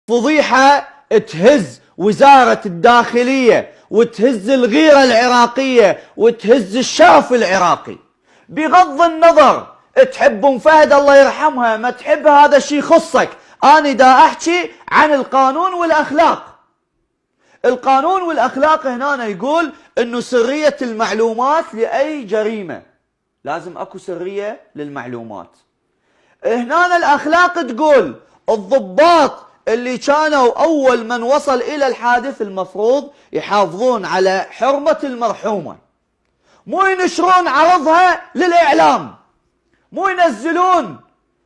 فضيحة تهز وزارة الداخلية وتهز الغيرة العراقية وتهز الشرف العراقي. بغض النظر تحب ام فهد الله يرحمها ما تحب، هذا الشيء يخصك. أنا دا أحكي عن القانون والأخلاق. القانون والأخلاق هنا يقول أنه سرية المعلومات لأي جريمة لازم أكو سرية للمعلومات. هنا الأخلاق تقول الضباط اللي كانوا أول من وصل إلى الحادث المفروض يحافظون على حرمة المرحومة، مو ينشرون عرضها للإعلام، مو ينزلون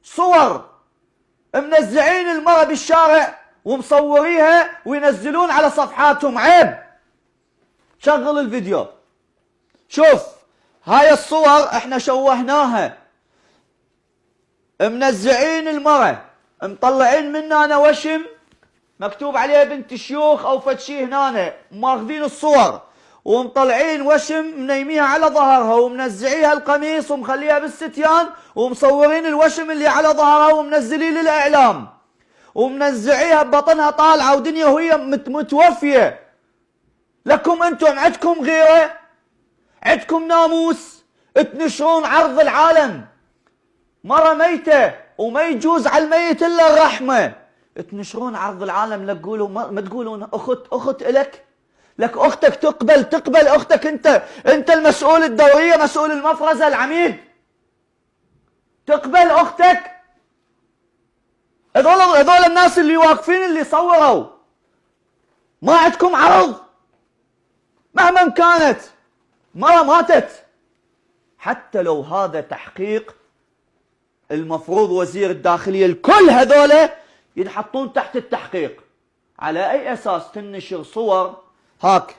صور منزعين المرأة بالشارع ومصوريها وينزلون على صفحاتهم. عيب. شغل الفيديو شوف هاي الصور احنا شوهناها، منزعين المرأة مطلعين منها وشم مكتوب عليها بنت شيوخ او فد شي، هنا ماخذين الصور ومطلعين وشم منيميها على ظهرها ومنزعيها القميص ومخليها بالستيان ومصورين الوشم اللي على ظهرها ومنزلين للاعلام ومنزعيها ببطنها طالعه ودنيا وهي متوفيه. لكم انتم عندكم غيره، عندكم ناموس تنشرون عرض العالم. مرة ميتة وما يجوز على الميت الا الرحمة، تنشرون عرض العالم. لا تقولوا ما تقولون اخت الك، لك اختك تقبل اختك. انت المسؤول الدورية، مسؤول المفرزة العميد، تقبل اختك. هذول الناس اللي واقفين اللي صوروا ما عندكم عرض مهما كانت مرة ماتت. حتى لو هذا تحقيق المفروض وزير الداخلية الكل هذولا ينحطون تحت التحقيق. على اي اساس تنشر صور هاك،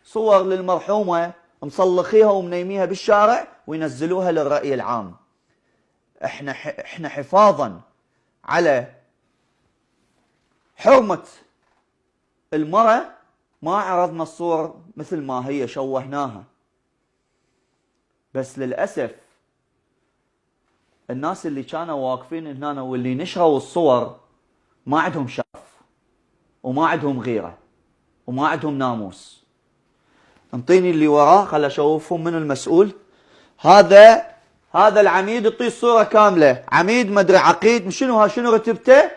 صور للمرحومة مصلخيها ومنيميها بالشارع وينزلوها للرأي العام؟ احنا حفاظا على حرمة المرأة ما عرضنا الصور مثل ما هي، شوهناها. بس للأسف الناس اللي كانوا واقفين هنا واللي نشروا الصور ما عندهم شرف وما عندهم غيرة وما عندهم ناموس. انطيني اللي وراه خل اشوفهم من المسؤول. هذا العميد، يعطيه الصورة كاملة. عميد مدري عقيد شنو رتبته.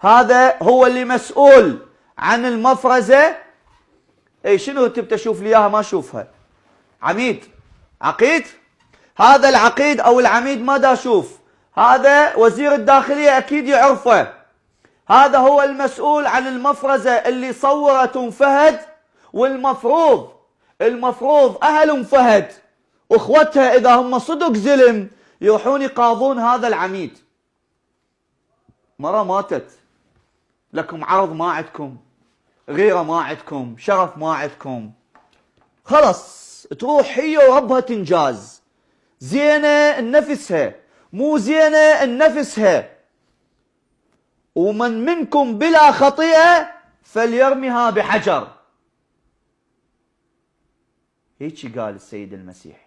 هذا هو اللي مسؤول عن المفرزة. اي شنو رتبته؟ شوف لي اياها ما اشوفها. عميد عقيد، هذا العقيد او العميد ما دا اشوف. هذا وزير الداخلية اكيد يعرفه. هذا هو المسؤول عن المفرزة اللي صورت ام فهد، والمفروض اهل ام فهد واخوتها اذا هم صدق زلم يروحون يقاضون هذا العميد. مرة ماتت، لكم عرض ما عندكم، غيرة ما عندكم، شرف ما عندكم. خلص تروح هي وربها تنجاز. زينة النفسها مو زينة النفسها. ومن منكم بلا خطيئة فليرمها بحجر. هيك قال السيد المسيح.